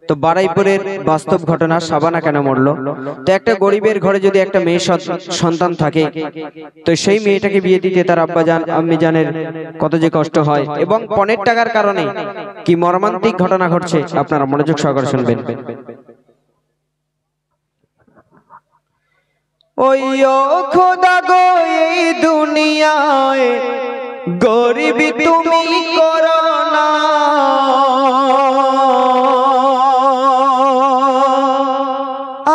তো বারাইপুরের বাস্তব ঘটনা, শাবানা কেন মরলো। তো একটা গরিবের ঘরে যদি একটা মেয়ে সন্তান থাকে, তো সেই মেয়েটাকে বিয়ে দিতে তার আব্বাজান আম্মিজানের কত যে কষ্ট হয়, এবং পণের টাকার কারণে কি মর্মান্তিক ঘটনা ঘটছে, আপনারা মনোযোগ সহকারে শুনবেন। ওই ও খোদা গো, এই দুনিয়ায় গরিবি তুমি করো না,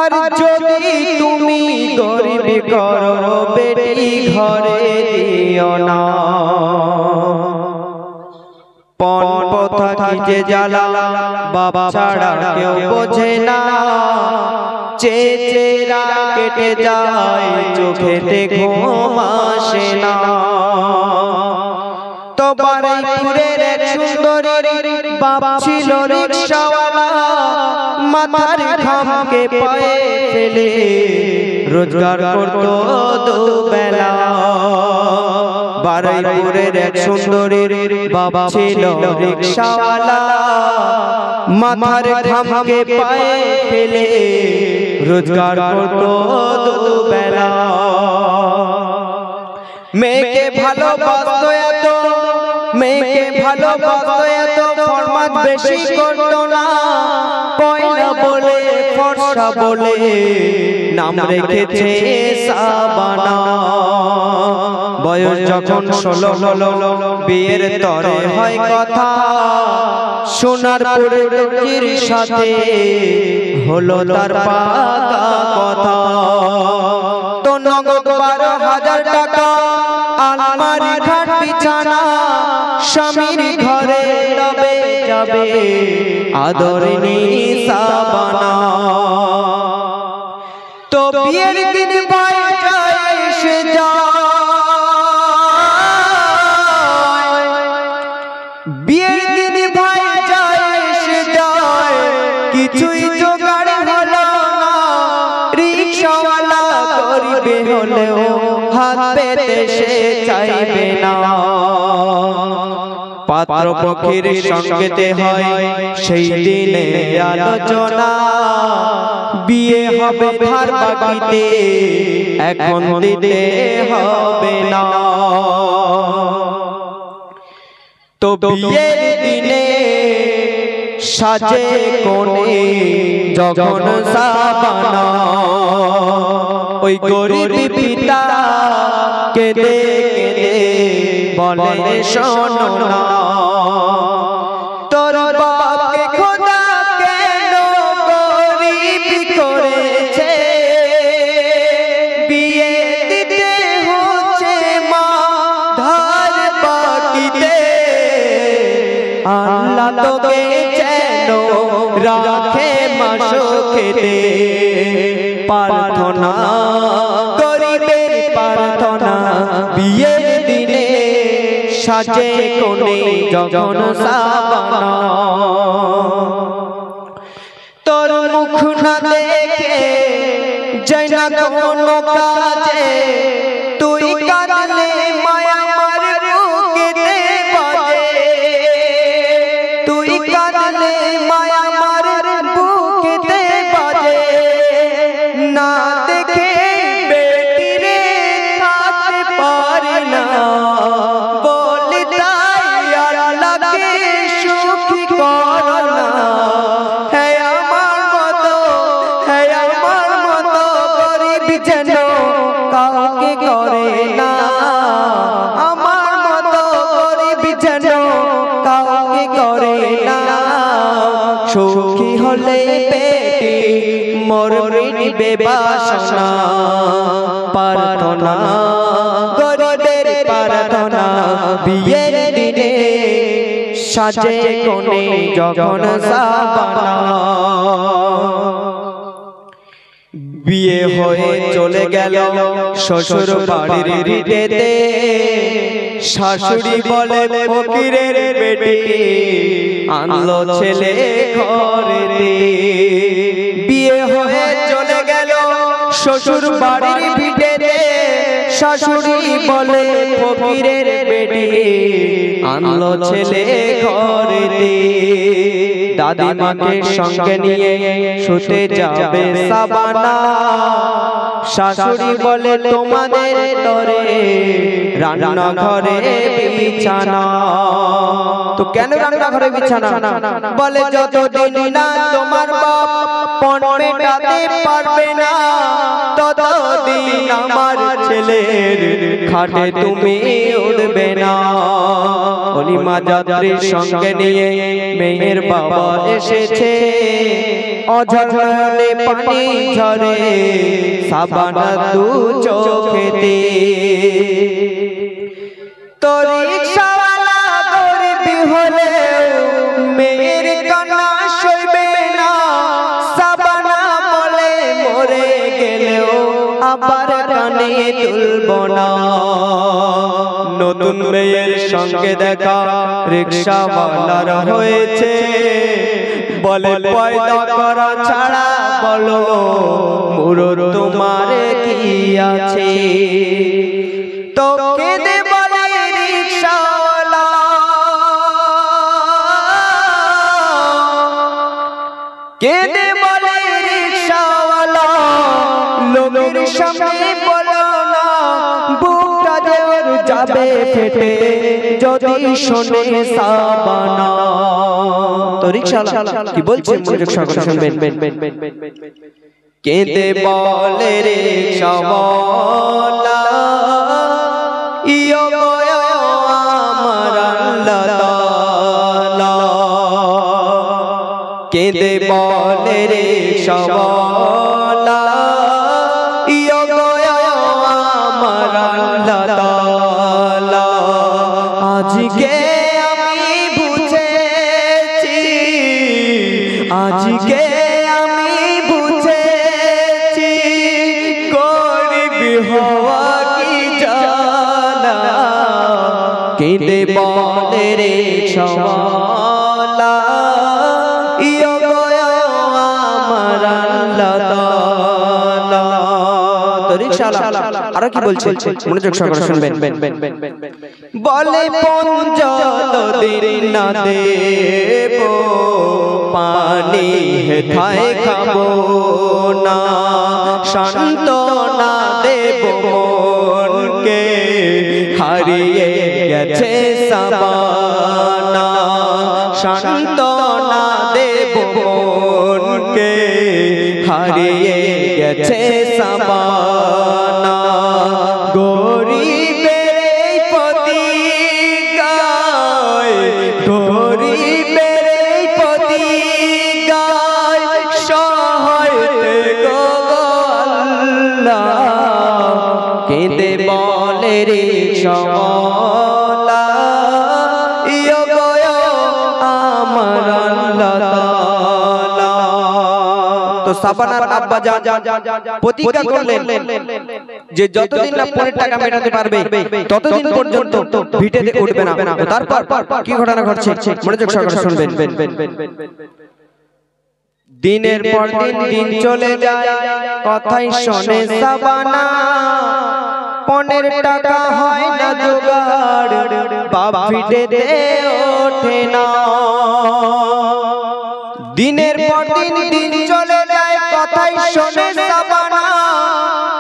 আর যদি তুমি গরিবি করো বেটি ঘরে দিও না। পণ প্রথা কি যে জ্বালা, বাবা ছাড়া কেউ বোঝে না, চেহারা কেটে যায় চোখেতে ঘুম আসে না। তো বারাইপুরের এক সুন্দরী বাপ ছিল রিকশাওয়ালা, মাথার ঘামকে পায়ে ফেলে রোজগার করতো দুবেলা। বারাইপুরের এক সুন্দরীর বাপ ছিল রিকশাওয়ালা, মাথার ঘামকে পায়ে ফেলে রোজগার করতো দুবেলা। মেয়েকে ভালোবাসতো এত, মেয়েকে ভালোবাসতো এত, ফরমাত বেশি করতো না, পয়লা বলে ফর্সা বলে নাম রেখেছে শাবানা। বয়স যখন 16 হলো, বিয়ের তরে হয় কথা, সোনার পুরীর সাথে হলো তার পাকা কথা। তো নগদ 12,000 টাকা, আলমারি খাট বিছানা, স্বামীর ঘরে তবে যাবে আদরিনী শাবানা। তো বিয়ের দিন ভাই যায় এসে যায়, বিয়ের দিন ভাই যায় এসে যায়, কিছুই জোগাড় হলো না। রিকশাওয়ালা গরিবে হলেও হাত পেতে সে চাইবে না। পাত্রপক্ষের সঙ্গেতে হয় সেই দিনে আলোচনা, বিয়ে হবে ধার বাকিতে এখন দিতে হবে না। তো বিয়ের দিনে সাজে কোণে যখন শাবানা, ওই গরিব পিতা কেঁদে কেঁদে বলে শোনো না, তোর বাপকে খোদা কেন গরিব করেছে, বিয়ে দিতে হচ্ছে মা ধার বাকিতে। আল্লাহ তোকে যেন রাখে মাসুখেতে, প্রার্থনা গরিবের প্রার্থনা, বিয়ের দিনে সাজে কোণে যখন শাবানা। তোর মুখ না দেখে যায় না কোনো কাজে, তুই কাঁদলে মায়া আমার বুকেতে বাজে, তুই কাঁদলে মায়া আমার বুকেতে বাজে। না দেখে বেটিরে থাকতে পারি না, বলি তাই আল্লাহকে সুখী করো না। হে আমার মতো, হে আমার মতো গরিব যেন কাউকে করে না, আমার মতো গরিব যেন কাউকে করে না। সুখী হলে পেটে মরবে বাসনা, প্রার্থনা গরিবের প্রার্থনা, বিয়ের দিনে সাজে কোণে যখন শাবানা। বিয়ে হয়ে চলে গেল শ্বশুর বাড়ির ভিটেতে, শাশুড়ি বলে ফকিরের বেটি আনলো ছেলে ঘরেতে। বিয়ে হয়ে চলে গেল শ্বশুর বাড়ির ভিটেতে, শাশুড়ি বলে ফকিরের বেটি আনলো ছেলে ঘরেতে। দাদিমাকে সঙ্গে নিয়ে শুতে যাবে সাবানা। শাশুড়ি বলে তোমাদের তরে রান্নাঘরে বিছানা। তো কেন রান্নাঘরে বিছানা? বলে যতদিন না তোমার বাপ পণ মেটাতে পারবে না ততদিন আমার ছেলের খাটে তুমি উঠবে না। অলিমা যাত্রীর সঙ্গে নিয়ে মেয়ের বাবা এসেছে, অঝরে পানি ঝরে সাবানা দু চোখেতে। তো রিকশাওয়ালা গরিব হলে মেয়ের কান্না সইবে না। সাবানা বলে মরে গেলেও আবার কানে তুলব না। নতুন মেয়ের সঙ্গে দেখা রিকশাওয়ালার হয়েছে, বলে পয়দা করা ছাড়া বলো মুরুদ তোমার কি আছে। তো কেঁদে বলে রিকশাওয়ালা, কেঁদে বলে রিকশাওয়ালা লোকের সামনে বলো না, বুকটা যে ওর যাবে ফেটে যদি শোনে সাবানা। তো রিকশাওয়ালা কি বলছে মনোযোগ সহকারে শুনবেন। কেঁদে বলে রিকশাওয়ালা ইয়ো গো আমার আল্লাহ তাআলা। কেঁদে বলে রিকশাওয়ালা ইয়ো গো আমার আল্লাহ তাআলা। আজকে আমি বুঝেছি, আজকে আমি বুঝেছি গরিব হওয়া কি জ্বালা। কেঁদে বলে রিকশাওয়ালা ইয়ো গো আমার আল্লাহ তাআলা। তো রিকশাওয়ালা আরো কি বলছে মনোযোগ সহকারে শুনবেন। বলে পঞ্জ যতদিন না দেব পানি হেথায় খাবো না, শান্ত না দেব মনকে হারিয়ে গেছে সাবানা। শান্ত না দেব মনকে হারিয়ে গেছে সাবানা। গরিবের এই প্রতিজ্ঞায়, গরিবের এই প্রতিজ্ঞায় সহায় গো আল্লাহ। কেঁদে বলে রিকশাওয়ালা ইয়ো গো আমার আল্লাহ তাআলা। তো সাবানার আব্বা জান প্রতিজ্ঞা করলেন যে যতদিন না পরের টাকা মেটাতে পারবে ততদিন পর্যন্ত ভিটেতে উঠবে না। তারপর কি ঘটনা ঘটছে মনোযোগ সহকারে শুনবেন। দিনের পর দিন চলে যায় কথাই শোনে সাবানা। পনের টাকা হয় না জোগাড়, বাপ ভিটেতে ওঠে না। দিনের পর দিন চলে যায় কথাই শোনে সাবানা।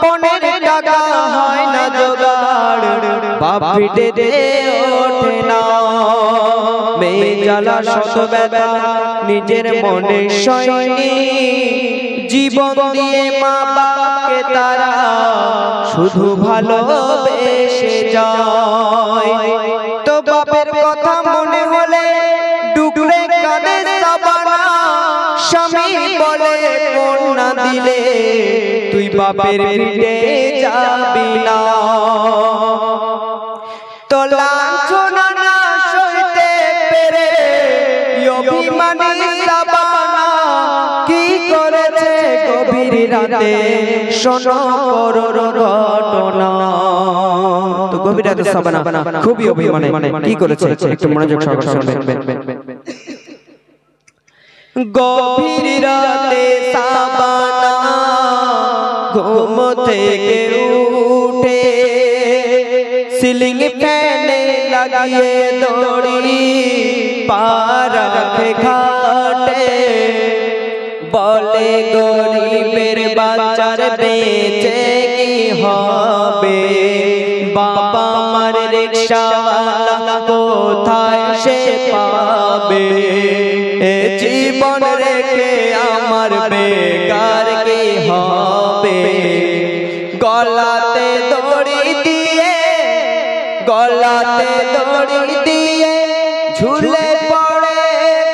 পনের টাকা হয় না জোগাড়, বাপ ভিটেতে ওঠে না। মেয়ে জ্বালা শত ব্যথা নিজের মনে সয়নি, জীবন দিয়ে মা বাপকে তারা শুধু ভালোবেসে যায়। তো বাপের কথা মনে হলে ডুকরে কাঁদে সাবানা। স্বামী বলে কন্যা দিলে তুই বাপের ভিটে যাবি না। তো লাঞ্ছনা না সইতে পেরে অভিমানী সাবানা কি করেছে গভীর রাতে শোনো করুণ ঘটনা। তো গভীর রাতে সাবানা খুবই অভিমানী কি করেছে একটু মনোযোগ সহকারে শুনবেন। গভীর রাতে সাবানা ঘুম থেকে উঠে সিলিং ফ্যানে লাগিয়ে দড়ি পারাখে ঘাটে বলে গরিবের বাচ্চার বেঁচে কি হবে বাবা আমার রিকশাওয়ালা কোথায় সে পাবে এ জীবন রেখে আমার বেকার কি হবে গলাতে দড়ি দিয়ে ঝুলে পড়ে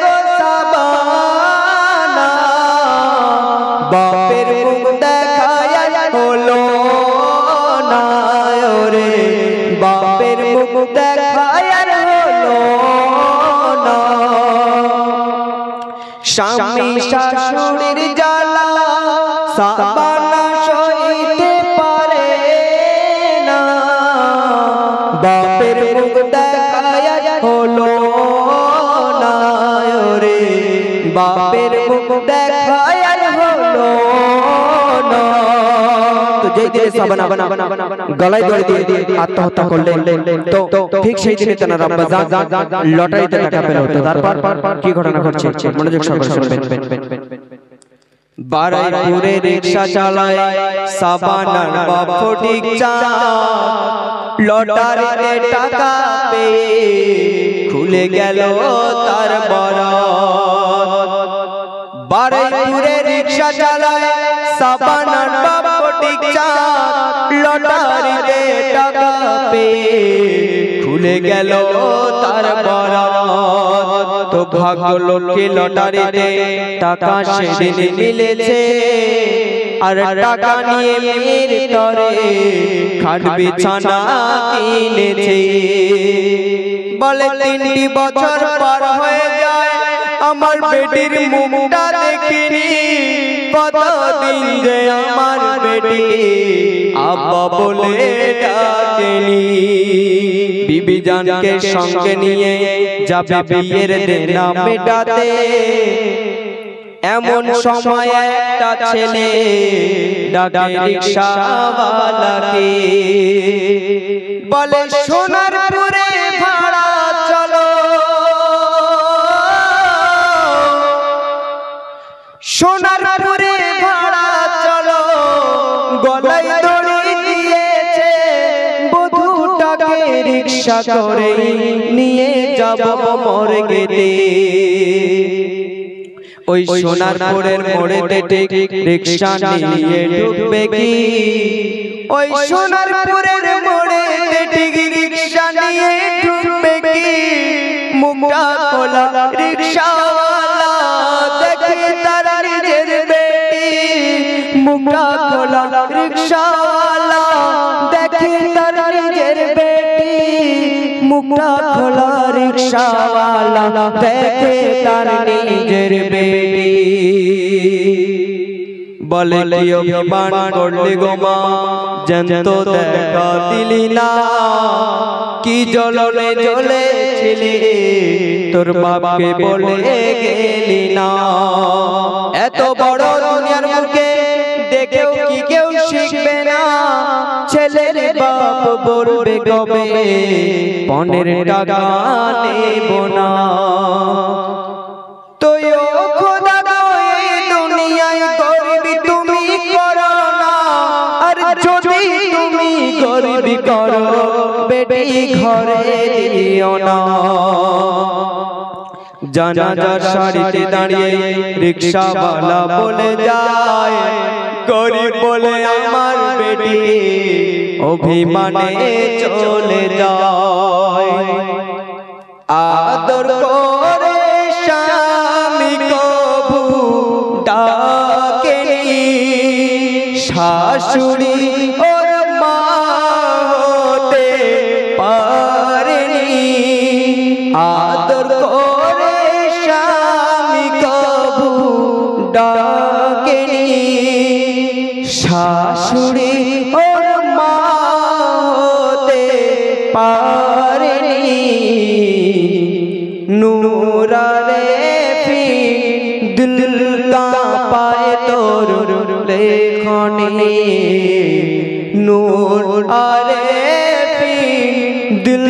গো সাবানা বাপের মুখ দেখায় হলো না ওরে বাপের মুখ দেখায় হলো না স্বামী শাশুড়ির জ্বালা সাবানা সইতে পারে না বাপের মুখ দেখায় হলো না ওরে বাপের মুখ দেখায় হলো না তো যেই দিনে সাবানা গলায় দড়ি দিয়ে আত্মহত্যা করলেন তো ঠিক সেই দিনে তার আব্বা জান লটারিতে টাকা পেল তো তারপর কি ঘটনা ঘটছে মনোযোগ সহকারে শুনবেন বারাইপুরে রিকশা চালায় সাবানার বাপ ফটিক চাঁদ লটারিতে টাকা পেয়ে খুলে গেল তার বরাত বারাইপুরে রিকশা চালায় সাবানার বাপ ফটিক চাঁদ লটারিতে টাকা পেয়ে খুলে গেল তার বরাত তো ভাগ্য লক্ষ্মী লটারিতে টাকা সেদিন মিলেছে আর টাকা নিয়ে মেয়ের তরে খাট বিছানা কিনেছে বলে 3টি বছর পার হয়ে যায় আমার বেটির মুখটা দেখিনি কতদিন যে আমার বেটি আব্বা বলে ডাকেনি বিবি জানকে সঙ্গে নিয়ে যাবে বিয়ের দেনা মেটাতে এমন সময় একটা ছেলে ডাকে রিকশাওয়ালাকে বলে সোনারপুরে ভাড়া চলো সোনারপুরে ভাড়া চলো গলায় দড়ি দিয়েছে বধূটাকে রিকশা করে নিয়ে যাব মর্গেতে ওই সোনারপুরের মোড়েতে ঠিক রিকশা নিয়ে ঢুকবে কি ওই সোনারপুরের মোড়েতে ঠিক রিকশা নিয়ে ঢুকবে কি মুখটা খোলা রিকশাওয়ালা দেখে তার নিজের বেটি মুখটা খোলা রিকশাওয়ালা দেখে তার নিজের বেটি মুখটা খোলা রিকশাওয়ালা দেখে তার নিজের বেটি বলে কি অভিমান করলি গো মা জ্যান্ত দেখা দিলি না কি জ্বলনে জ্বলেছিলি তোর বাপকে বলে গেলি না এত বড় দুনিয়ার মুখে দেখেও কি কেউ শিখবে না ছেলের বাপ বলবে কবে পনের টাকা নেব না তুই ও খোদা গো এই দুনিয়ায় গরিবি তুমি করো না আর যদি তুমি গরিবি করো বেটি ঘরে দিও না জানাজার সারিতে দাঁড়িয়ে রিকশাওয়ালা বলে যায় গরিব বলে আমার বেটি অভিমানে চলে যায় আদর করে স্বামী কবু ডাকেনি শাশুড়ি ওর মা হতে পারেনি আদর করে স্বামী কবু ডাকেনি শাশুড়ি ওর মা হতে পারেনি নূরারে ফি দিল का पाए तोर लेखनी नूर आरे फी दिल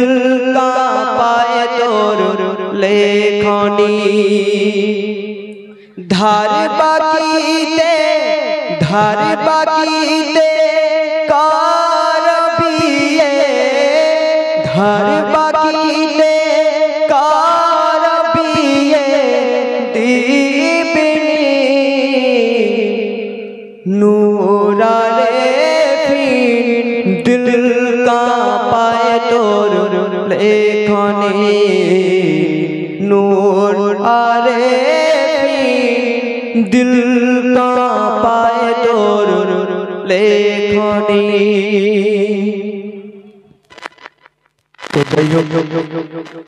का पाए तोर लेख লেখনি ধার বাকিতে কার বিয়ে ধার বাকিতে কার বিয়ে দিবিনি নূরারে ফির দিল का पाए तोर लेखनी नूर आरे दिल का पाए तोर लेखनी। तो